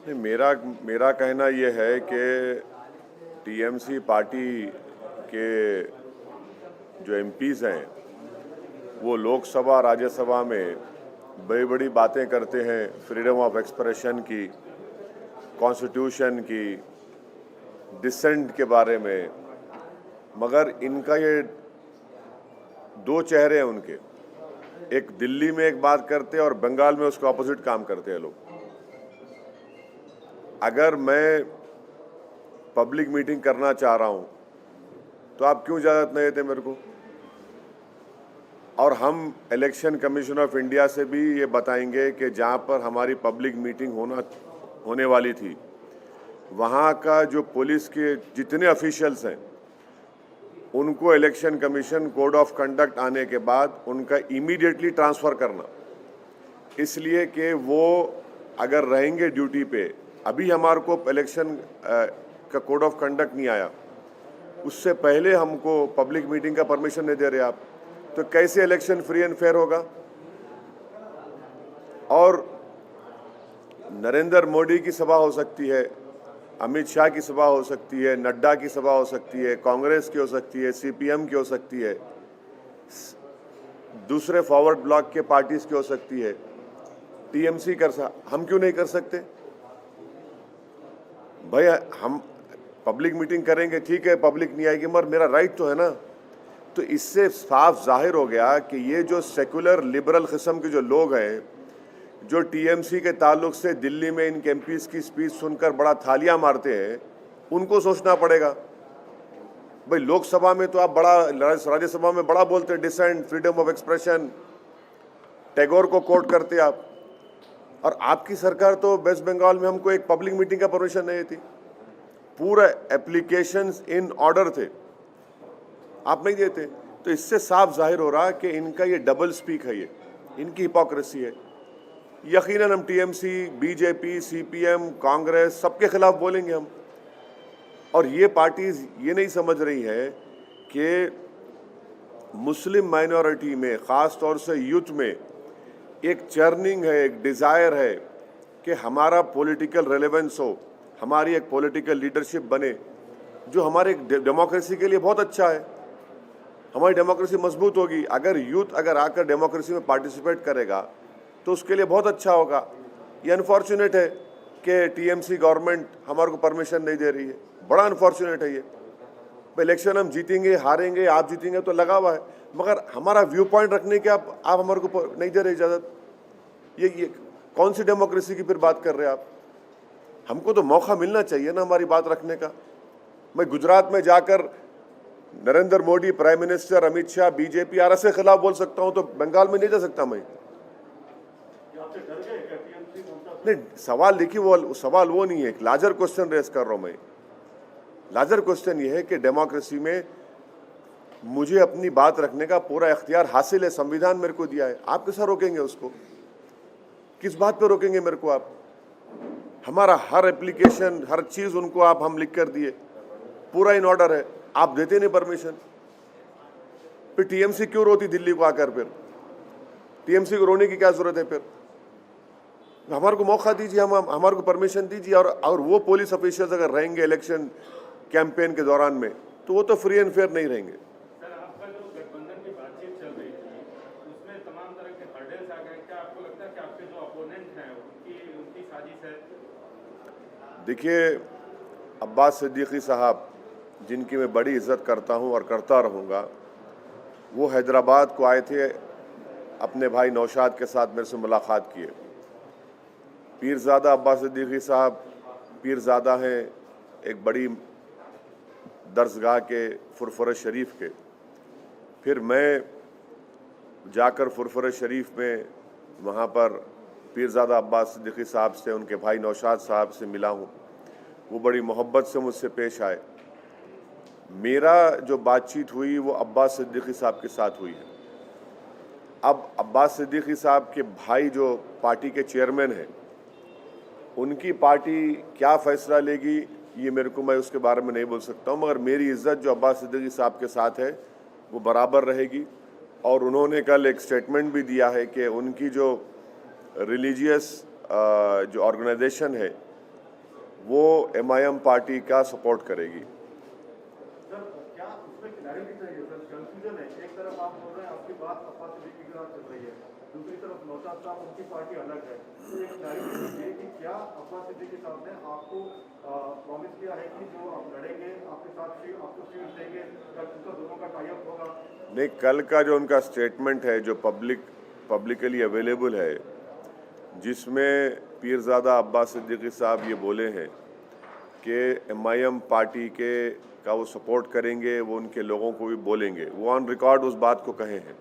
नहीं, मेरा मेरा कहना ये है कि टीएमसी पार्टी के जो एमपीज़ हैं वो लोकसभा राज्यसभा में बड़ी बड़ी बातें करते हैं फ्रीडम ऑफ एक्सप्रेशन की, कॉन्स्टिट्यूशन की, डिसेंट के बारे में, मगर इनका ये दो चेहरे हैं उनके। एक दिल्ली में एक बात करते हैं और बंगाल में उसके ऑपोजिट काम करते हैं लोग। अगर मैं पब्लिक मीटिंग करना चाह रहा हूं तो आप क्यों इजाज़त नहीं देते मेरे को? और हम इलेक्शन कमीशन ऑफ इंडिया से भी ये बताएंगे कि जहां पर हमारी पब्लिक मीटिंग होने वाली थी वहां का जो पुलिस के जितने ऑफिशियल्स हैं उनको election commission code of conduct आने के बाद उनका इमीडिएटली ट्रांसफ़र करना, इसलिए कि वो अगर रहेंगे ड्यूटी पे। अभी हमारे को इलेक्शन का कोड ऑफ कंडक्ट नहीं आया, उससे पहले हमको पब्लिक मीटिंग का परमिशन नहीं दे रहे आप, तो कैसे इलेक्शन फ्री एंड फेयर होगा? और नरेंद्र मोदी की सभा हो सकती है, अमित शाह की सभा हो सकती है, नड्डा की सभा हो सकती है, कांग्रेस की हो सकती है, सीपीएम की हो सकती है, दूसरे फॉरवर्ड ब्लॉक के पार्टीज की हो सकती है, टीएमसी हम क्यों नहीं कर सकते? भाई हम पब्लिक मीटिंग करेंगे, ठीक है, पब्लिक नहीं आएगी, मगर मेरा राइट तो है ना। तो इससे साफ जाहिर हो गया कि ये जो सेकुलर लिबरल किस्म के जो लोग हैं जो टीएमसी के ताल्लुक से दिल्ली में इन एमपीज की स्पीच सुनकर बड़ा थालियां मारते हैं, उनको सोचना पड़ेगा। भाई लोकसभा में तो आप बड़ा, राज्यसभा में बड़ा बोलते हैं dissent, freedom of expression, Tagore को कोट करते आप, और आपकी सरकार तो वेस्ट बंगाल में हमको एक पब्लिक मीटिंग का परमिशन नहीं थी। पूरा एप्लीकेशंस इन ऑर्डर थे, आप नहीं देते। तो इससे साफ जाहिर हो रहा कि इनका ये डबल स्पीक है, ये इनकी हिपोक्रेसी है। यकीनन हम टीएमसी, बीजेपी, सीपीएम, कांग्रेस सबके खिलाफ बोलेंगे हम। और ये पार्टीज ये नहीं समझ रही है कि मुस्लिम माइनॉरिटी में, ख़ास तौर से यूथ में एक चर्निंग है, एक डिज़ायर है कि हमारा पॉलिटिकल रेलेवेंस हो, हमारी एक पॉलिटिकल लीडरशिप बने, जो हमारे डेमोक्रेसी के लिए बहुत अच्छा है। हमारी डेमोक्रेसी मजबूत होगी अगर यूथ आकर डेमोक्रेसी में पार्टिसिपेट करेगा, तो उसके लिए बहुत अच्छा होगा। ये अनफॉर्चुनेट है कि टीएमसी गवर्नमेंट हमारे को परमिशन नहीं दे रही है, बड़ा अनफॉर्चुनेट है ये। इलेक्शन हम जीतेंगे, हारेंगे, आप जीतेंगे तो लगा हुआ है, मगर हमारा व्यू पॉइंट रखने के आप हमारे को नहीं दे रहे इजाज़त। ये कौन सी डेमोक्रेसी की फिर बात कर रहे हैं आप? हमको तो मौका मिलना चाहिए ना हमारी बात रखने का। मैं गुजरात में जाकर Narendra Modi, prime minister, Amit Shah, BJP आर के खिलाफ बोल सकता हूं, तो बंगाल में नहीं जा सकता मैं? नहीं, सवाल देखिए, वो सवाल वो नहीं है, एक लार्जर क्वेश्चन रेस कर रहा हूं मैं। लार्जर क्वेश्चन ये है कि डेमोक्रेसी में मुझे अपनी बात रखने का पूरा इख्तियार हासिल है, संविधान मेरे को दिया है। आप कैसा रोकेंगे उसको? किस बात पे रोकेंगे मेरे को आप? हमारा हर एप्लीकेशन, हर चीज उनको हम लिख कर दिए, पूरा इन ऑर्डर है, आप देते नहीं परमिशन। फिर टीएमसी क्यों रोती दिल्ली को आकर? फिर टीएमसी को रोने की क्या जरूरत है? फिर हमारे को मौका दीजिए, हम हमारे को परमिशन दीजिए। और वो पुलिस ऑफिसर्स अगर रहेंगे इलेक्शन कैंपेन के दौरान में, तो वो तो फ्री एंड फेयर नहीं रहेंगे। सर, आपका जो गठबंधन की बातचीत चल रही थी, उसमें तमाम तरह के हर्डल्स आ गए। क्या आपको लगता है कि आपके जो अपोनेंट हैं उनकी साजिश है? देखिए, अब्बास सिद्दीकी साहब, जिनकी मैं बड़ी इज्जत करता हूं और करता रहूंगा, वो हैदराबाद को आए थे, अपने भाई नौशाद के साथ मेरे से मुलाकात किए। पीरज़ादा अब्बास सिद्दीकी साहब पीरज़ादा हैं एक बड़ी दरसगाह के फुरफुर शरीफ के। फिर मैं जाकर फुरफुर शरीफ में वहाँ पर पीरज़ादा अब्बास सिद्दीकी साहब से, उनके भाई नौशाद साहब से मिला हूँ। वो बड़ी मोहब्बत से मुझसे पेश आए। मेरा जो बातचीत हुई वो अब्बास सिद्दीकी साहब के साथ हुई है। अब अब्बास सिद्दीकी साहब के भाई जो पार्टी के चेयरमैन हैं, उनकी पार्टी क्या फ़ैसला लेगी ये मैं उसके बारे में नहीं बोल सकता हूँ, मगर मेरी इज़्ज़त जो अब्बास सिद्दीकी साहब के साथ है वो बराबर रहेगी। और उन्होंने कल एक स्टेटमेंट भी दिया है कि उनकी जो रिलीजियस जो ऑर्गेनाइजेशन है वो MIM पार्टी का सपोर्ट करेगी। सर क्या उसमें क्लैरिटी चाहिए सर, कंफ्यूजन है। एक तरफ आप बोल रहे हैं आपकी बात अब्बास सिद्दीकी के साथ चल रही है, दूसरी तरफ नौशाद साहब उनकी पार्टी अलग है, तो एक क्लैरिटी चाहिए कि क्या अब्बास सिद्दीकी साहब ने आपको प्रॉमिस किया है कि जो आप लड़ेंगे आपके साथ आपको सीट देंगे, कल उनका दोनों का टाई अप होगा? नहीं, कल का जो उनका स्टेटमेंट है जो पब्लिकली अवेलेबल है, जिसमें पीरज़ादा अब्बास सिद्दीकी साहब ये बोले हैं कि MIM पार्टी का वो सपोर्ट करेंगे, वो उनके लोगों को भी बोलेंगे, वो ऑन रिकॉर्ड उस बात को कहे हैं।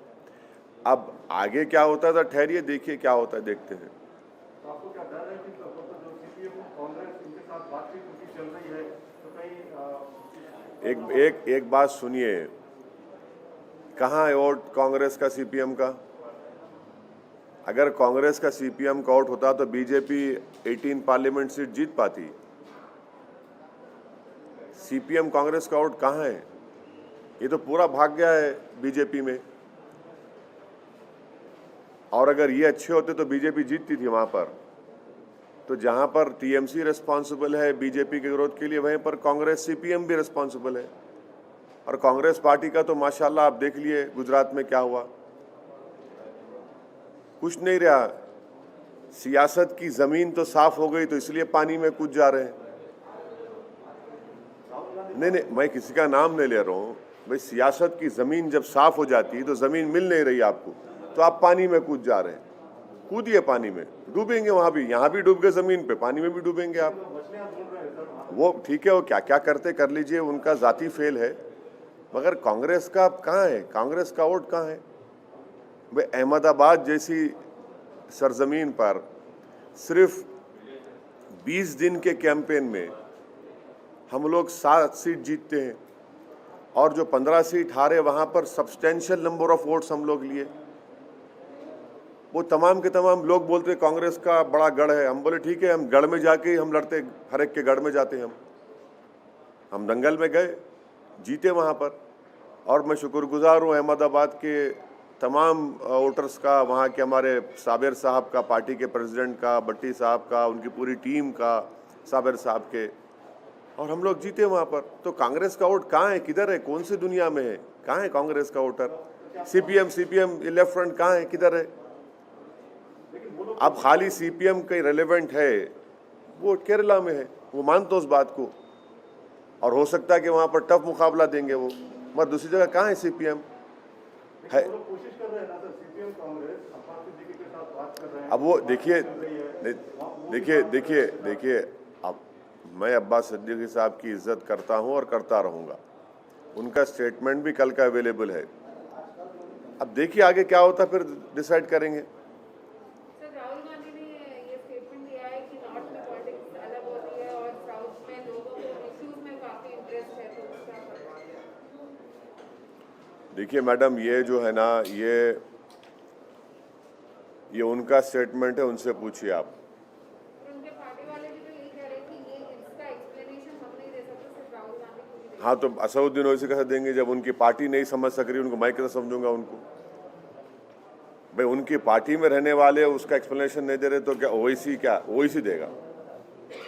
अब आगे क्या होता था ठहरिए, देखिए क्या होता है, देखते हैं। तो आपको क्या डर है कि जो CPM कांग्रेस इनके साथ बातचीत उनकी चल रही है तो कहीं एक बात सुनिए, कहाँ है वोट कांग्रेस का CPM का? अगर कांग्रेस का CPM का वोट होता तो बीजेपी 18 पार्लियामेंट सीट जीत पाती। CPM कांग्रेस का वोट कहाँ है? ये तो पूरा भाग गया है बीजेपी में। और अगर ये अच्छे होते तो बीजेपी जीतती थी वहां पर। तो जहां पर TMC रिस्पॉन्सिबल है बीजेपी के विरोध के लिए, वहीं पर कांग्रेस CPM भी रिस्पॉन्सिबल है। और कांग्रेस पार्टी का तो माशाल्लाह आप देख लिए गुजरात में क्या हुआ, कुछ नहीं रहा। सियासत की जमीन तो साफ हो गई तो इसलिए पानी में कूद जा रहे हैं। नहीं, मैं किसी का नाम नहीं ले रहा हूँ भाई। सियासत की जमीन जब साफ हो जाती है तो जमीन मिल नहीं रही आपको, तो आप पानी में कूद जा रहे हैं। कूदिए पानी में, डूबेंगे वहां भी, यहाँ भी डूब गए जमीन पे, पानी में भी डूबेंगे आप। वो ठीक है, वो क्या क्या करते कर लीजिए, उनका जाती फेल है। मगर कांग्रेस का कहाँ है? कांग्रेस का वोट कहाँ है भाई? अहमदाबाद जैसी सरजमीन पर सिर्फ 20 दिन के कैंपेन में हम लोग 7 सीट जीतते हैं, और जो 15 सीट हारे वहां पर सब्सटेंशियल नंबर ऑफ वोट्स हम लोग लिए। वो तमाम के तमाम लोग बोलते कांग्रेस का बड़ा गढ़ है। हम बोले ठीक है, हम गढ़ में जाके हम लड़ते, हर एक के गढ़ में जाते हैं। हम दंगल में गए, जीते वहाँ पर। और मैं शुक्रगुजार हूँ अहमदाबाद के तमाम वोटर्स का, वहाँ के हमारे साबिर साहब का, पार्टी के प्रेसिडेंट का, भट्टी साहब का, उनकी पूरी टीम का, साबिर साहब के, और हम लोग जीते वहाँ पर। तो कांग्रेस का वोट कहाँ है? किधर है? कौन सी दुनिया में है? कहाँ है कांग्रेस का वोटर? CPM लेफ्ट फ्रंट कहाँ है? किधर है? अब खाली CPM का रेलेवेंट है, वो केरला में है, वो मानते उस बात को, और हो सकता है कि वहाँ पर टफ मुकाबला देंगे वो। मगर दूसरी जगह कहाँ है CPM है? कोशिश कर रहे हैं ना सर, CPM कांग्रेस अब्बास सिद्दीकी के साथ बात कर रहे हैं। अब वो देखिए, अब मैं अब्बास सिद्दीकी साहब की इज्जत करता हूं और करता रहूंगा। उनका स्टेटमेंट भी कल का अवेलेबल है। अब देखिए आगे क्या होता, फिर डिसाइड करेंगे। सर, राहुल गांधी ने ये स्टेटमेंट दिया है कि नॉर्थ में पॉलिटिक्स अलग होती है और साउथ में लोगों को इश्यूज में काफी इंटरेस्ट है, तो क्या करना? देखिए मैडम, ये जो है ना, ये उनका स्टेटमेंट है, उनसे पूछिए आप। उनके पार्टी वाले भी तो यही कह रहे हैं कि ये इसका एक्सप्लेनेशन हम नहीं दे सकते, सिर्फ राहुल गांधी को ही दे। हाँ, तो असदुद्दीन ओवैसी कैसे देंगे? जब उनकी पार्टी नहीं समझ सक रही, उनको मैं कैसे समझूंगा उनको? भाई उनकी पार्टी में रहने वाले उसका एक्सप्लेनेशन नहीं दे रहे तो क्या ओवैसी देगा?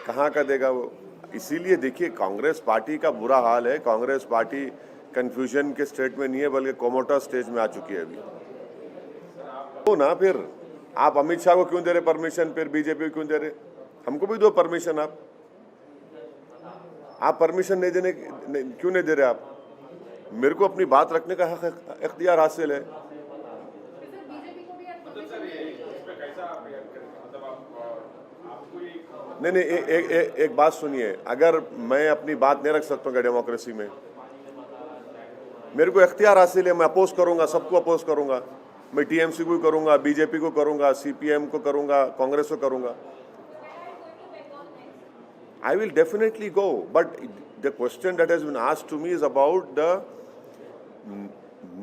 कहाँ का देगा वो? इसीलिए देखिए, कांग्रेस पार्टी का बुरा हाल है। कांग्रेस पार्टी कंफ्यूजन के स्टेट में नहीं है, बल्कि कोमोटा स्टेज में आ चुकी है अभी। तो ना फिर आप अमित शाह को क्यों दे रहे परमिशन, फिर बीजेपी को क्यों दे रहे? हमको भी दो परमिशन। आप परमिशन नहीं देने क्यों नहीं दे रहे आप? मेरे को अपनी बात रखने का हक, इख्तियार हासिल है। सर, बीजेपी को भी आज सर ये इस पे कैसा आप रिएक्ट करेंगे? मतलब आपको ये नहीं, एक बात सुनिए, अगर मैं अपनी बात नहीं रख सकता हूँ डेमोक्रेसी में, मेरे को इख्तियार हासिल है, मैं अपोज करूंगा, सबको अपोज करूंगा। मैं TMC को करूंगा, BJP को करूंगा, CPM को करूंगा, कांग्रेस को करूंगा। I will definitely go, but the question that has been asked to me is about the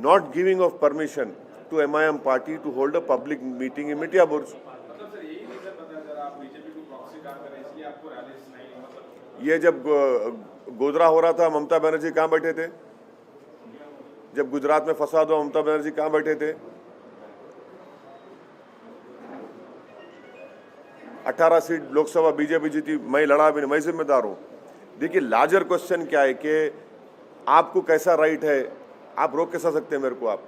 not giving of permission to MIM party to hold a public meeting in Mitya Burj. मतलब sir यही reason बता sir, आप BJP को proxy काम कर रहे हैं, इसलिए आपको रैलीज नहीं, मतलब ये जब गोधरा हो रहा था, ममता बनर्जी कहाँ बैठे थे? जब गुजरात में फसाद हुआ, ममता बनर्जी कहाँ बैठे थे? 18 सीट लोकसभा बीजेपी जीती, मैं लड़ा भी नहीं, मैं जिम्मेदार हूँ। देखिए लार्जर क्वेश्चन क्या है कि आपको कैसा राइट है, आप रोक कैसा सकते हैं मेरे को? आप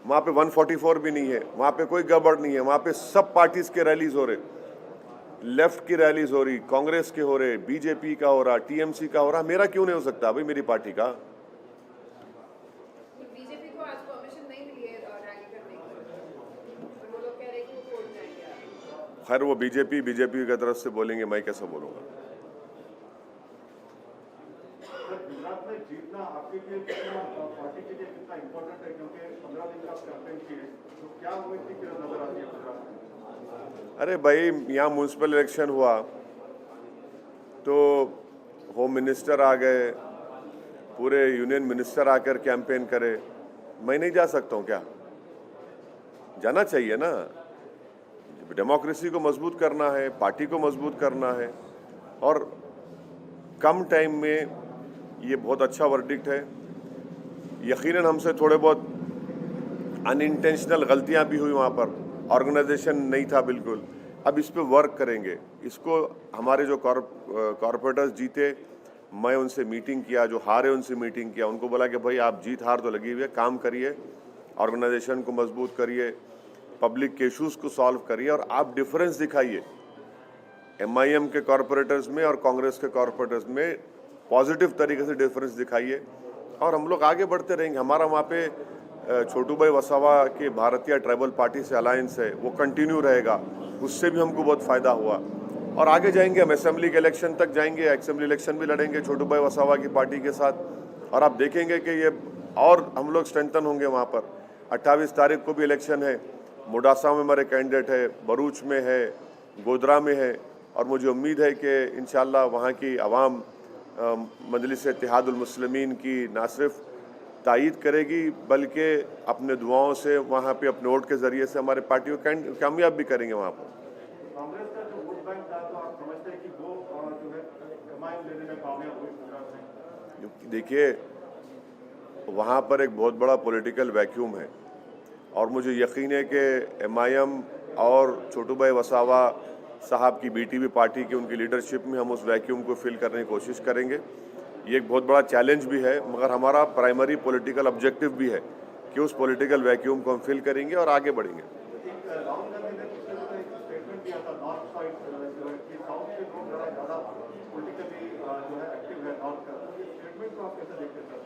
वहाँ पे 144 भी नहीं है, वहाँ पे कोई गड़बड़ नहीं है, वहाँ पे सब पार्टीज के रैलीज हो रहे, लेफ्ट की रैलीज हो रही, कांग्रेस के हो रहे, बीजेपी का हो रहा, टीएमसी का हो रहा, मेरा क्यों नहीं हो सकता भाई, मेरी पार्टी का? बीजेपी को आज परमिशन नहीं मिली है रैली करने की, और वो लोग कह रहे हैं कि वो कोर्ट जाएंगे। खैर वो बीजेपी की तरफ से बोलेंगे, मैं कैसे बोलूँगा? सर, गुजरात में जीतना आपके लिए कितना, पार्टी के लिए कितना इम्पोर्टेंट है, क्योंकि 15 दिन का कैंपेन किए, तो क्या वो स्थिति नजर आती है गुजरात में? अरे भाई, यहाँ म्यूनसिपल इलेक्शन हुआ तो होम मिनिस्टर आ गए, पूरे यूनियन मिनिस्टर आकर कैंपेन करे, मैं नहीं जा सकता हूँ क्या? जाना चाहिए ना। डेमोक्रेसी को मजबूत करना है, पार्टी को मजबूत करना है, और कम टाइम में ये बहुत अच्छा वर्डिक्ट है। यकीनन हमसे थोड़े बहुत अनइंटेंशनल गलतियां भी हुई, वहाँ पर ऑर्गेनाइजेशन नहीं था बिल्कुल। अब इस पे वर्क करेंगे। इसको हमारे जो कॉर्पोरेटर्स जीते, मैं उनसे मीटिंग किया, जो हारे उनसे मीटिंग किया, उनको बोला कि भाई आप जीत हार तो लगी हुई है, काम करिए, ऑर्गेनाइजेशन को मजबूत करिए, पब्लिक के इशूज़ को सॉल्व करिए, और आप डिफरेंस दिखाइए MIM के कॉर्पोरेटर्स में और कांग्रेस के कॉर्पोरेटर्स में, पॉजिटिव तरीके से डिफरेंस दिखाइए, और हम लोग आगे बढ़ते रहेंगे। हमारा वहाँ पे छोटू भाई वसावा के भारतीय ट्राइबल पार्टी से अलायंस है, वो कंटिन्यू रहेगा, उससे भी हमको बहुत फ़ायदा हुआ, और आगे जाएंगे। हम असेंबली के इलेक्शन तक जाएंगे, असेंबली इलेक्शन भी लड़ेंगे छोटू भाई वसावा की पार्टी के साथ, और आप देखेंगे कि ये और हम लोग स्ट्रेंथन होंगे वहाँ पर। 28 तारीख को भी इलेक्शन है, मोडासा में हमारे कैंडिडेट है, भरूच में है, गोधरा में है, और मुझे उम्मीद है कि इंशाल्लाह वहाँ की आवाम मजलिस इत्तेहादुल मुस्लिमीन की ना सिर्फ तायीद करेगी, बल्कि अपने दुआओं से वहाँ पे अपने वोट के ज़रिए से हमारे पार्टी को कामयाब भी करेंगे वहाँ पर। कांग्रेस का जो वोट बैंक था, तो आप समझते हैं कि वो जो है MIM लेने में कामयाब हुई गुजरात में? देखिए वहाँ पर एक बहुत बड़ा पॉलिटिकल वैक्यूम है, और मुझे यकीन है कि MIM और छोटू भाई वसावा साहब की BTV पार्टी की उनकी लीडरशिप में हम उस वैक्यूम को फिल करने की कोशिश करेंगे। ये एक बहुत बड़ा चैलेंज भी है, मगर हमारा प्राइमरी पॉलिटिकल ऑब्जेक्टिव भी है कि उस पॉलिटिकल वैक्यूम को हम फिल करेंगे और आगे बढ़ेंगे। राहुल गांधी ने पिछले दिनों एक स्टेटमेंट दिया था नॉर्थ साइड कि साउथ के लोग ज़्यादा पॉलिटिकली जो है एक्टिव है नॉर्थ का, इस स्टेटमेंट को आप कैसे देखते हैं सर?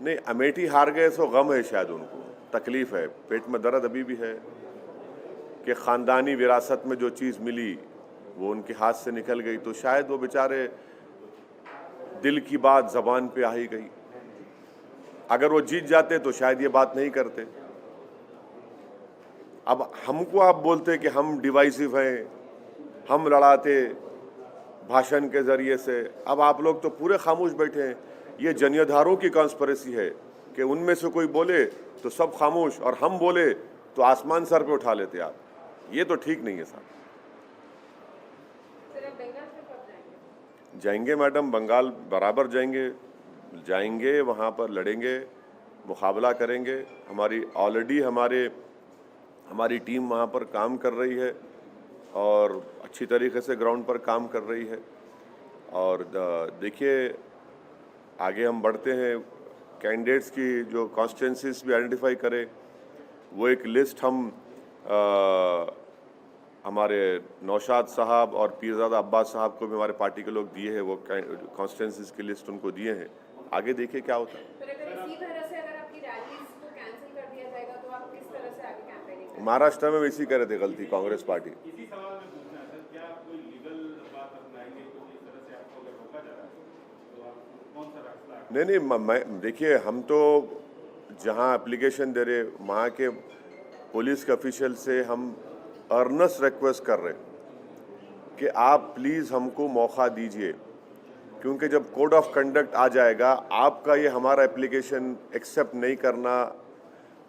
नहीं, अमेठी हार गए तो गम है, शायद उनको तकलीफ है, पेट में दर्द अभी भी है कि ख़ानदानी विरासत में जो चीज़ मिली वो उनके हाथ से निकल गई, तो शायद वो बेचारे दिल की बात ज़बान पे आ ही गई। अगर वो जीत जाते तो शायद ये बात नहीं करते। अब हमको आप बोलते कि हम डिवाइसिव हैं, हम लड़ाते भाषण के ज़रिए से, अब आप लोग तो पूरे खामोश बैठे हैं। ये जनियाधारों की कॉन्स्पिरेसी है कि उनमें से कोई बोले तो सब खामोश, और हम बोले तो आसमान सर पे उठा लेते आप। ये तो ठीक नहीं है साहब। जाएंगे मैडम, बंगाल बराबर जाएंगे, वहाँ पर लड़ेंगे, मुकाबला करेंगे। हमारी ऑलरेडी हमारी टीम वहाँ पर काम कर रही है और अच्छी तरीके से ग्राउंड पर काम कर रही है। और देखिए आगे हम बढ़ते हैं, कैंडिडेट्स की जो कॉन्स्टिट्यूंसीज भी आइडेंटिफाई करें, वो एक लिस्ट हम हमारे नौशाद साहब और पीरज़ादा अब्बास साहब को भी हमारे पार्टी के लोग दिए हैं, वो कॉन्स्टिट्यूंसीज की लिस्ट उनको दिए हैं। आगे देखिए क्या होता है। महाराष्ट्र में इसी करे थे गलती कांग्रेस पार्टी। इसी सवाल में पूछना है सर, क्या आप कोई लीगल बात अपनाएंगे कुछ इस तरह से आपको अगर रोका जा रहा है तो आप कौन सा रास्ता? नहीं, मैं देखिए, हम तो जहां एप्लीकेशन दे रहे वहाँ के पुलिस के ऑफिशियल से हम अर्नेस्ट रिक्वेस्ट कर रहे कि आप प्लीज़ हमको मौका दीजिए, क्योंकि जब कोड ऑफ कंडक्ट आ जाएगा, आपका ये हमारा एप्लीकेशन एक्सेप्ट नहीं करना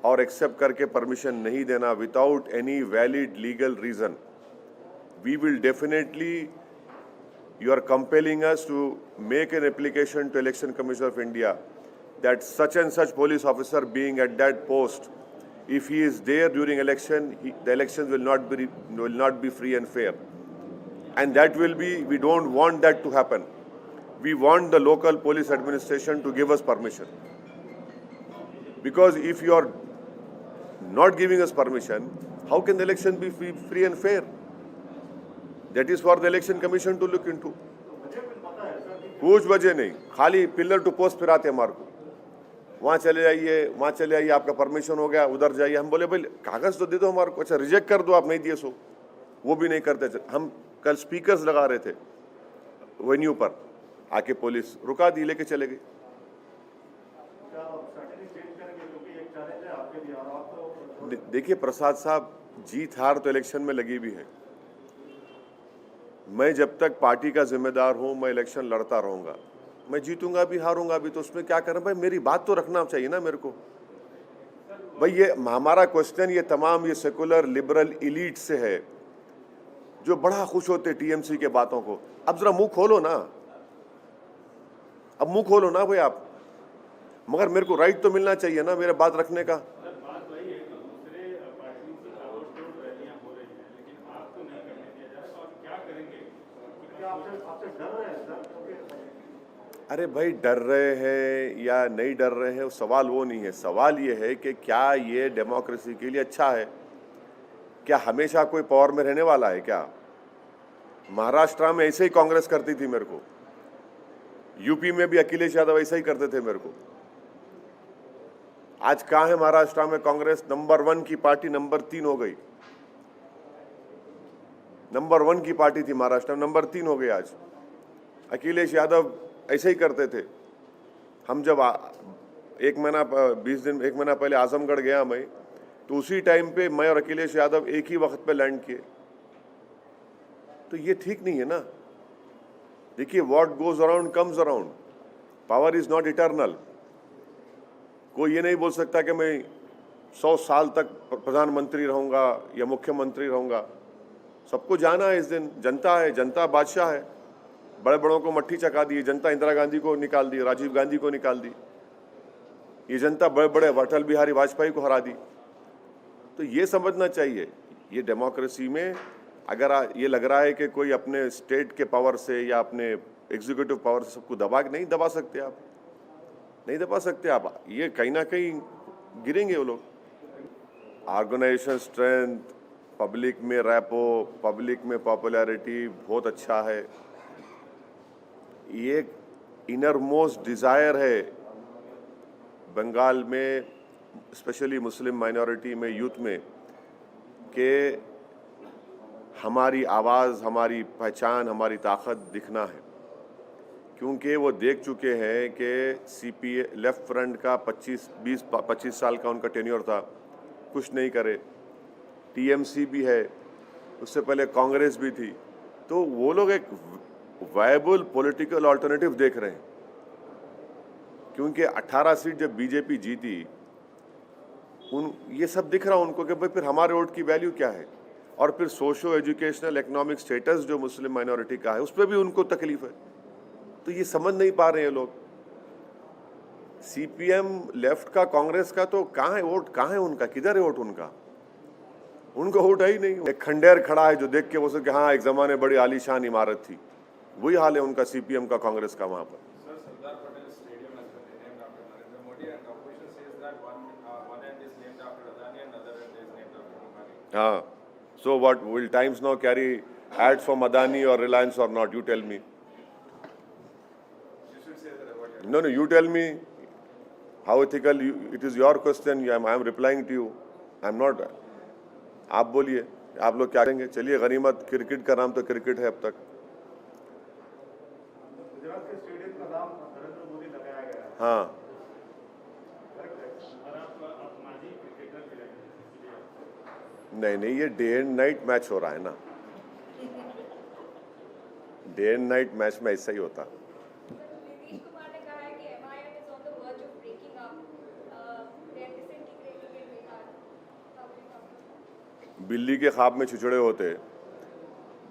और एक्सेप्ट करके परमिशन नहीं देना without any valid legal reason, we will definitely, you are compelling us to make an application to Election Commission of India that such and such police officer being at that post if he is there during election, the elections will not be free and fair, and that will be, we don't want that to happen. We want the local police administration to give us permission, because if you are not giving us permission, how can the election be free and fair? That is for the election commission to look into. कुछ वजह नहीं, खाली pillar to post फिराते हमारे को, वहाँ चले जाइए, आपका परमिशन हो गया, उधर जाइए। हम बोले भाई कागज तो दे दो हमारे को, अच्छा रिजेक्ट कर दो, आप नहीं दिए सो, वो भी नहीं करते। हम कल स्पीकर्स लगा रहे थे वेन्यू पर, आके पुलिस रुका दी, लेके चले गए। देखिए प्रसाद साहब, जीत हार तो इलेक्शन में लगी भी है। मैं जब तक पार्टी का जिम्मेदार हूं, मैं इलेक्शन लड़ता रहूंगा। मैं जीतूंगा भी हारूंगा भी, तो उसमें क्या करें भाई, मेरी बात तो रखना चाहिए ना मेरे को। भाई ये हमारा क्वेश्चन ये तमाम ये सेकुलर लिबरल इलीट से है, जो बड़ा खुश होते टीएमसी के बातों को। अब जरा मुंह खोलो ना, अब मुंह खोलो ना भाई आप, मगर मेरे को राइट तो मिलना चाहिए ना मेरे बात रखने का। अरे भाई डर रहे हैं या नहीं डर रहे हैं, सवाल वो नहीं है। सवाल ये है कि क्या ये डेमोक्रेसी के लिए अच्छा है? क्या हमेशा कोई पावर में रहने वाला है क्या? महाराष्ट्र में ऐसे ही कांग्रेस करती थी मेरे को, यूपी में भी अखिलेश यादव ऐसा ही करते थे मेरे को। आज कहाँ है महाराष्ट्र में कांग्रेस? नंबर 1 की पार्टी नंबर 3 हो गई। नंबर 1 की पार्टी थी महाराष्ट्र में, नंबर 3 हो गई आज। अखिलेश यादव ऐसे ही करते थे। हम जब 1 महीना पहले आजमगढ़ गया मैं, तो उसी टाइम पे मैं और अखिलेश यादव एक ही वक्त पे लैंड किए। तो ये ठीक नहीं है ना। देखिए, what goes around comes around, power is not eternal. कोई ये नहीं बोल सकता कि मैं 100 साल तक प्रधानमंत्री रहूंगा या मुख्यमंत्री रहूंगा। सबको जाना है इस दिन। जनता है, जनता बादशाह है। बड़े बड़ों को मट्ठी चका दी जनता, इंदिरा गांधी को निकाल दी, राजीव गांधी को निकाल दी। ये जनता बड़े बड़े अटल बिहारी वाजपेयी को हरा दी। तो ये समझना चाहिए, ये डेमोक्रेसी में अगर ये लग रहा है कि कोई अपने स्टेट के पावर से या अपने एग्जीक्यूटिव पावर से सबको नहीं दबा सकते आप, नहीं दबा सकते आप। ये कहीं ना कहीं गिरेंगे वो लोग। ऑर्गेनाइजेशन स्ट्रेंथ, पब्लिक में रैपो, पब्लिक में पॉपुलैरिटी बहुत अच्छा है। ये इनर मोस्ट डिज़ायर है बंगाल में, स्पेशली मुस्लिम माइनॉरिटी में, यूथ में, कि हमारी आवाज़, हमारी पहचान, हमारी ताकत दिखना है। क्योंकि वो देख चुके हैं कि सीपीए लेफ्ट फ्रंट का 25 साल का उनका टेन्योर था, कुछ नहीं करे। टीएमसी भी है, उससे पहले कांग्रेस भी थी। तो वो लोग एक वायबल पॉलिटिकल अल्टरनेटिव देख रहे हैं। क्योंकि 18 सीट जब बीजेपी जीती, ये सब दिख रहा उनको कि भाई फिर हमारे वोट की वैल्यू क्या है। और फिर सोशो एजुकेशनल इकोनॉमिक स्टेटस जो मुस्लिम माइनॉरिटी का है, उस पर भी उनको तकलीफ है। तो ये समझ नहीं पा रहे हैं लोग। सीपीएम लेफ्ट का, कांग्रेस का, तो कहाँ है वोट? कहाँ है उनका? किधर है वोट उनका? उनको वोट है ही नहीं। एक खंडेर खड़ा है जो देख के वो सोचे हाँ एक जमाने बड़ी आलीशान इमारत थी। वही हाल है उनका, सीपीएम का, कांग्रेस का वहां पर। हाँ, so what, will Times now carry ads from Adani or Reliance or not? You tell me. No, you tell me how ethical it is. Your question. I am replying to you. I am not. आप बोलिए, आप लोग क्या करेंगे? चलिए, गनीमत cricket का नाम तो क्रिकेट है अब तक। गुजरात के स्टेडियम का नाम नरेंद्र मोदी लगाया गया है। हाँ, नहीं, ये डे एंड नाइट मैच हो रहा है ना। डे एंड नाइट मैच में ऐसा ही होता। नीतीश कुमार ने कहा है कि MIM is on the verge of breaking up. They are disintegrating in Bihar. बिल्ली के ख्वाब में छिछड़े होते।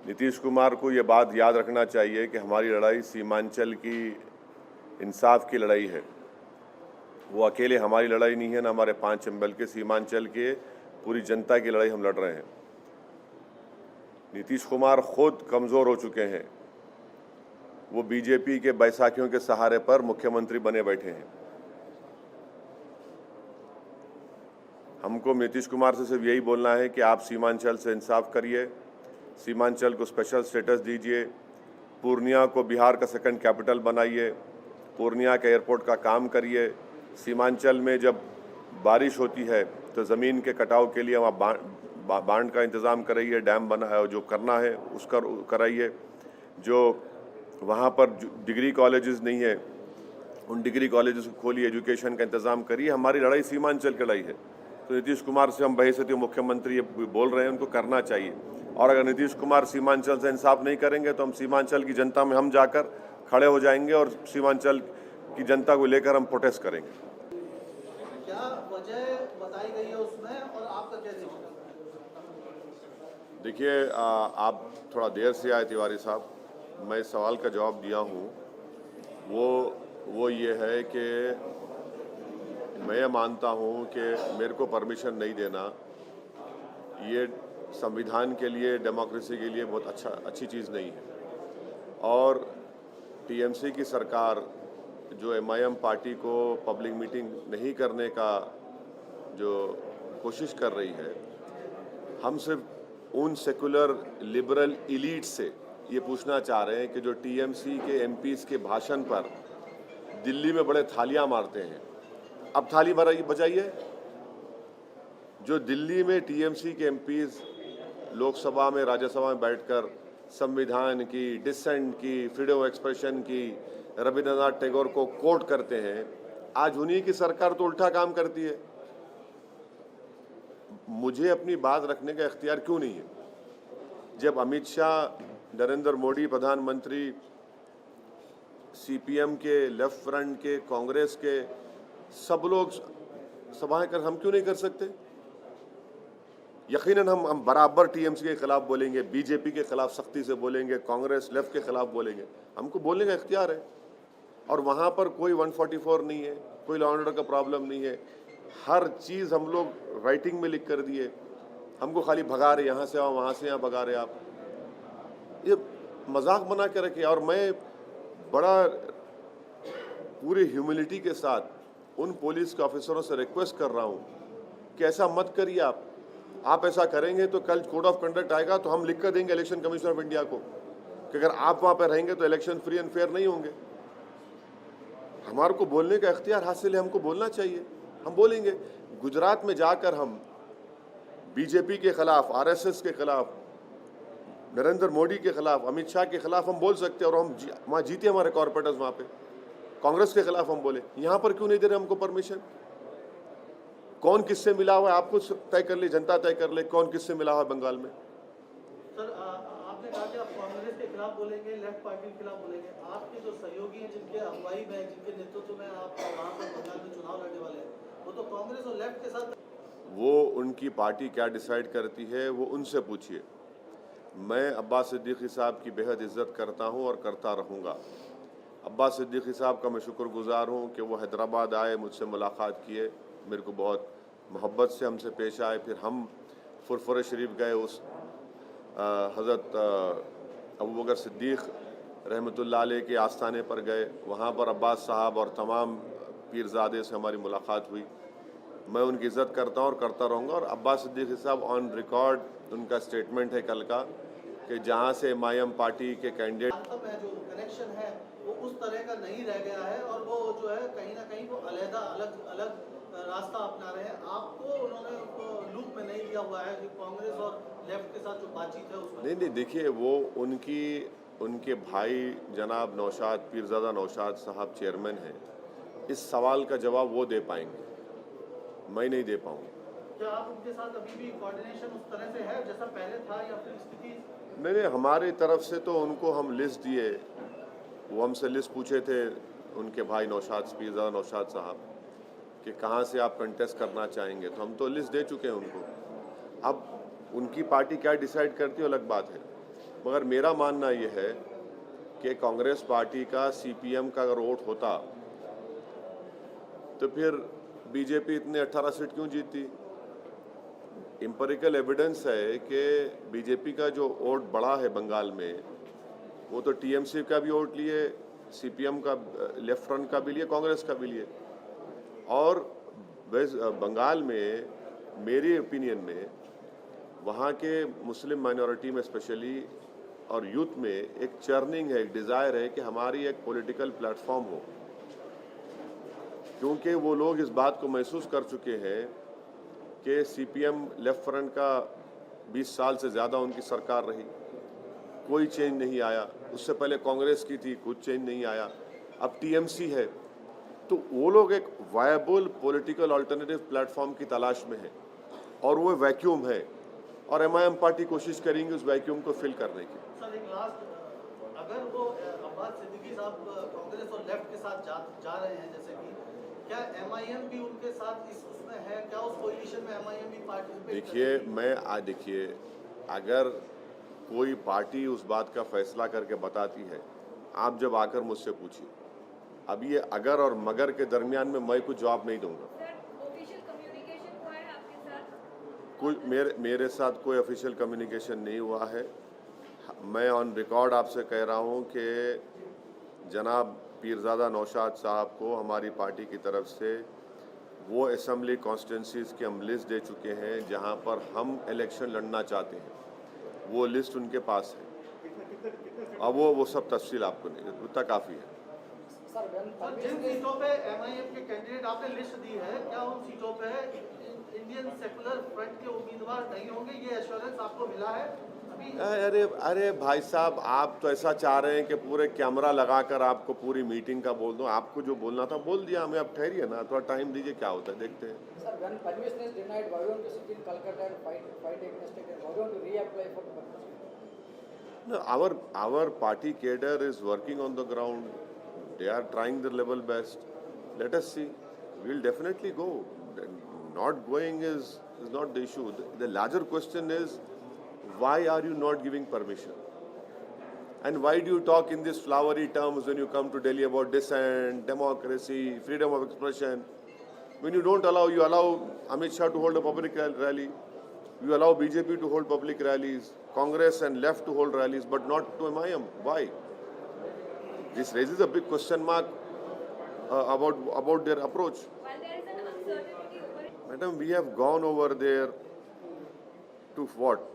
नीतीश कुमार को ये बात याद रखना चाहिए कि हमारी लड़ाई सीमांचल की इंसाफ की लड़ाई है। वो अकेले हमारी लड़ाई नहीं है, ना हमारे 5 चंबल के, सीमांचल के पूरी जनता की लड़ाई हम लड़ रहे हैं। नीतीश कुमार खुद कमज़ोर हो चुके हैं, वो बीजेपी के बैसाखियों के सहारे पर मुख्यमंत्री बने बैठे हैं। हमको नीतीश कुमार से सिर्फ यही बोलना है कि आप सीमांचल से इंसाफ करिए, सीमांचल को स्पेशल स्टेटस दीजिए, पूर्णिया को बिहार का सेकंड कैपिटल बनाइए, पूर्णिया के एयरपोर्ट का काम करिए। सीमांचल में जब बारिश होती है तो ज़मीन के कटाव के लिए वहाँ बांध का इंतज़ाम कराइए, डैम बना है जो करना है उसका कराइए। जो वहाँ पर डिग्री कॉलेजेस नहीं है उन डिग्री कॉलेजेस को खोलिए, एजुकेशन का इंतज़ाम करिए। हमारी लड़ाई सीमांचल की लड़ाई है। तो नीतीश कुमार से हम बहैसियत मुख्यमंत्री ये बोल रहे हैं, उनको करना चाहिए। और अगर नीतीश कुमार सीमांचल से इंसाफ नहीं करेंगे तो हम सीमांचल की जनता में हम जाकर खड़े हो जाएंगे और सीमांचल की जनता को लेकर हम प्रोटेस्ट करेंगे। क्या वजह बताई गई है उसमें और आपका क्या डिसीजन है? देखिए, आप थोड़ा देर से आए तिवारी साहब। मैं इस सवाल का जवाब दिया हूँ, वो ये है कि मैं मानता हूँ कि मेरे को परमिशन नहीं देना ये संविधान के लिए, डेमोक्रेसी के लिए बहुत अच्छी चीज़ नहीं है। और टीएमसी की सरकार जो एमआईएम पार्टी को पब्लिक मीटिंग नहीं करने का जो कोशिश कर रही है, हम सिर्फ उन सेकुलर लिबरल इलीट से ये पूछना चाह रहे हैं कि जो टीएमसी के एमपीज़ के भाषण पर दिल्ली में बड़े थालियां मारते हैं, अब थाली बजाइए। जो दिल्ली में टीएमसी के एमपीज़ लोकसभा में, राज्यसभा में बैठकर संविधान की, डिसेंट की, फ्रीडम ऑफ एक्सप्रेशन की, रविंद्रनाथ टैगोर को कोट करते हैं, आज उन्हीं की सरकार तो उल्टा काम करती है। मुझे अपनी बात रखने का इख्तियार क्यों नहीं है? जब अमित शाह, नरेंद्र मोदी प्रधानमंत्री, सीपीएम के, लेफ्ट फ्रंट के, कांग्रेस के सब लोग सभाएं कर, हम क्यों नहीं कर सकते? यकीनन हम बराबर टीएमसी के खिलाफ बोलेंगे, बीजेपी के खिलाफ सख्ती से बोलेंगे, कांग्रेस लेफ्ट के खिलाफ बोलेंगे। हमको बोलने का इख्तियार है। और वहाँ पर कोई 144 नहीं है, कोई लॉ एंड ऑर्डर का प्रॉब्लम नहीं है। हर चीज़ हम लोग राइटिंग में लिख कर दिए। हमको खाली भगा रहे, यहाँ से आओ, वहाँ से यहाँ भगा रहे आप। ये मजाक बना के रखे। और मैं बड़ा पूरी ह्यूमिलिटी के साथ उन पुलिस के ऑफिसरों से रिक्वेस्ट कर रहा हूँ कि ऐसा मत करिए। आप ऐसा करेंगे तो कल कोड ऑफ कंडक्ट आएगा तो हम लिख कर देंगे इलेक्शन कमीशन ऑफ इंडिया को कि अगर आप वहाँ पर रहेंगे तो इलेक्शन फ्री एंड फेयर नहीं होंगे। हमारे को बोलने का इख्तियार हासिल है, हमको बोलना चाहिए, हम बोलेंगे। गुजरात में जाकर हम बीजेपी के खिलाफ, आरएसएस के खिलाफ, नरेंद्र मोदी के खिलाफ, अमित शाह के खिलाफ हम बोल सकते हैं और हम वहाँ जीते हमारे कॉर्पोरेटर्स। वहाँ पे कांग्रेस के खिलाफ हम बोले, यहाँ पर क्यों नहीं दे रहे हमको परमिशन? कौन किससे मिला हुआ है आपको तय कर ले, जनता तय कर ले कौन किससे मिला हुआ है बंगाल में। सर, आपने कहा कि आप कांग्रेस के खिलाफ बोलेंगे, लेफ्ट पार्टी के खिलाफ बोलेंगे। आपके जो सहयोगी हैं, जिनके अगुवाई में, जिनके नेतृत्व में आप वहाँ पर बंगाल में चुनाव लड़ने वाले हैं, वो तो कांग्रेस और लेफ्ट के साथ। वो उनकी पार्टी क्या डिसाइड करती है वो उनसे पूछिए। मैं अब्बास सिद्दीकी साहब की बेहद इज्जत करता हूँ और करता रहूँगा। अब्बास सिद्दीकी साहब का मैं शुक्रगुजार हूँ कि वो हैदराबाद आए, मुझसे मुलाकात किए, मेरे को बहुत मोहब्बत से हमसे पेश आए। फिर हम फुरफुरे शरीफ गए, उस हज़रत अबू बकर सिद्दीक़ रहमतुल्लाह अलैह के आस्थाने पर गए। वहाँ पर अब्बास साहब और तमाम पीरज़ादे से हमारी मुलाकात हुई। मैं उनकी इज़्ज़त करता हूँ और करता रहूँगा। और अब्बास सिद्दीकी साहब ऑन रिकॉर्ड, उनका स्टेटमेंट है कल का कि जहाँ से एमआईएम पार्टी के कैंडिडेट जो कनेक्शन है वो उस तरह का नहीं रह गया है और वो जो है कहीं ना कहीं वो अलग अलग रास्ता अपना रहे हैं। आपको उन्होंने लूप में नहीं लिया हुआ है कि कांग्रेस और लेफ्ट के साथ जो बातचीत है उसमें। नहीं, देखिए, वो उनके भाई जनाब नौशाद, पीरज़ादा नौशाद साहब चेयरमैन हैं। इस सवाल का जवाब वो दे पाएंगे, मैं नहीं दे पाऊँगा। क्या आप उनके साथ अभी भी कोऑर्डिनेशन उस तरह से है जैसा पहले था या फिर स्थिति? नहीं, हमारी तरफ से तो उनको हम लिस्ट दिए। वो हमसे लिस्ट पूछे थे उनके भाई नौशाद, पीरज़ादा नौशाद साहब, कि कहाँ से आप कंटेस्ट करना चाहेंगे, तो हम तो लिस्ट दे चुके हैं उनको। अब उनकी पार्टी क्या डिसाइड करती है अलग बात है। मगर मेरा मानना ये है कि कांग्रेस पार्टी का सीपीएम का अगर वोट होता तो फिर बीजेपी इतने 18 सीट क्यों जीती? एम्पिरिकल एविडेंस है कि बीजेपी का जो वोट बढ़ा है बंगाल में, वो तो टीएमसी का भी वोट लिए, सीपीएम का लेफ्ट फ्रंट का भी लिए, कांग्रेस का भी लिए। और बंगाल में मेरी ओपिनियन में वहाँ के मुस्लिम माइनॉरिटी में स्पेशली और यूथ में एक चर्निंग है, एक डिज़ायर है कि हमारी एक पॉलिटिकल प्लेटफॉर्म हो, क्योंकि वो लोग इस बात को महसूस कर चुके हैं कि सीपीएम लेफ्ट फ्रंट का 20 साल से ज़्यादा उनकी सरकार रही, कोई चेंज नहीं आया। उससे पहले कांग्रेस की थी, कुछ चेंज नहीं आया। अब टीएमसी है, तो वो लोग एक वायबल पॉलिटिकल अल्टरनेटिव प्लेटफॉर्म की तलाश में है और वो वैक्यूम है, और एमआईएम पार्टी कोशिश करेंगी उस वैक्यूम को फिल करने की। सर एक लास्ट, अगर वो अब्बास सिद्दीकी साहब कांग्रेस और लेफ्ट के साथ जा रहे हैं, जैसे कि क्या एमआईएम भी उनके साथ इस उसमें है? क्या उस कोलिशन में एमआईएम भी पार्टिसिपेट? देखिए, अगर कोई पार्टी उस बात का फैसला करके बताती है, आप जब आकर मुझसे पूछिए। अब ये अगर और मगर के दरमियान में मैं कुछ जवाब नहीं दूंगा। ऑफिशियल कम्युनिकेशन हुआ है आपके साथ? कोई मेरे साथ कोई ऑफिशियल कम्युनिकेशन नहीं हुआ है। मैं ऑन रिकॉर्ड आपसे कह रहा हूँ कि जनाब पीरज़ादा नौशाद साहब को हमारी पार्टी की तरफ से वो असेंबली कॉन्स्टिट्यूंसीज़ की हम लिस्ट दे चुके हैं जहाँ पर हम इलेक्शन लड़ना चाहते हैं, वो लिस्ट उनके पास है। अब वो सब तफसील आपको नहीं, उतना काफ़ी है। सर जिन सीटों पे एमआईएम के कैंडिडेट आपने लिस्ट दी है, क्या उन सीटों पे इंडियन सेकुलर फ्रंट के उम्मीदवार नहीं होंगे? ये एश्योरेंस आपको मिला है अभी? अरे भाई साहब, आप तो ऐसा चाह रहे हैं कि पूरे कैमरा लगाकर आपको पूरी मीटिंग का बोल दूं। आपको जो बोलना था बोल दिया हमें, अब ठहरिए ना, थोड़ा टाइम दीजिए, क्या होता है देखते हैं। Sir, when permission is denied, why don't you sit in Calcutta and fight against it, and why don't you reapply for permission? No, our party cadre is working on the ground. They are trying their level best. Let us see. We'll definitely go. Not going is not the issue. The larger question is, why are you not giving permission? And why do you talk in these flowery terms when you come to Delhi about dissent, democracy, freedom of expression? When you don't allow, you allow Amit Shah to hold a public rally. You allow BJP to hold public rallies, Congress and left to hold rallies, but not to MIM. Why? This raises a big question mark about their approach. While there is an uncertainty over it. Madam, we have gone over there to what?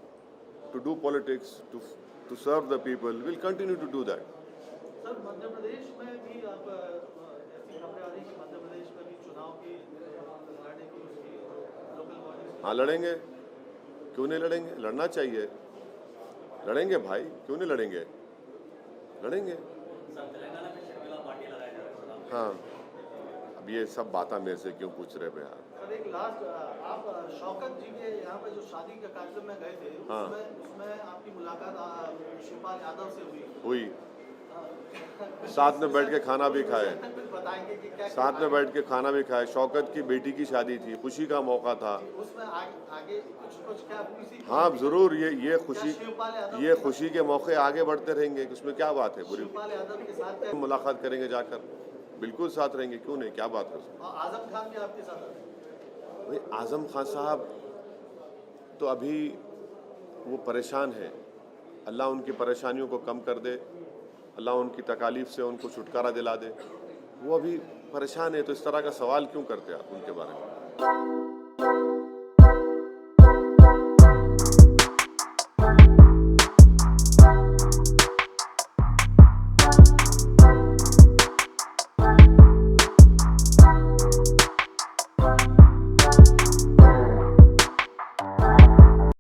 To do politics, to serve the people. We'll continue to do that. Sir Madhya Pradesh में भी आप ऐसी खबरें आ रही कि मध्य प्रदेश में भी चुनाव की लड़ने की उसकी लोकल बॉडीज। हाँ, लड़ेंगे, क्यों नहीं लड़ेंगे? लड़ना चाहिए, लड़ेंगे भाई, क्यों नहीं लड़ेंगे? लड़ेंगे। हाँ, अब ये सब बातें मेरे से क्यों पूछ रहे हैं यार? सर एक लास्ट, आप शौकत जी के यहाँ पे जो शादी के कार्यक्रम में गए थे, हाँ। उसमें आपकी मुलाकात शिवपाल यादव से हुई। साथ में बैठ के खाना भी खाए, कुछ बताएंगे कि क्या साथ में बैठ के खाना भी खाए। शौकत की बेटी की शादी थी, खुशी का मौका था। उसमें आगे कुछ क्या किसी? हाँ जरूर, ये शिवपाल यादव ये खुशी के मौके आगे बढ़ते रहेंगे, उसमें क्या बात है? बुरी शिवपाल यादव के साथ मुलाकात करेंगे जाकर, बिल्कुल साथ रहेंगे, क्यों नहीं, क्या बात है उसमें? और आजम खान भी आपके साथ आए? भाई आजम खान साहब तो अभी वो परेशान है, अल्लाह उनकी परेशानियों को कम कर दे, अल्लाह उनकी तकालीफ से उनको छुटकारा दिला दे। वो अभी परेशान है, तो इस तरह का सवाल क्यों करते आप उनके बारे में?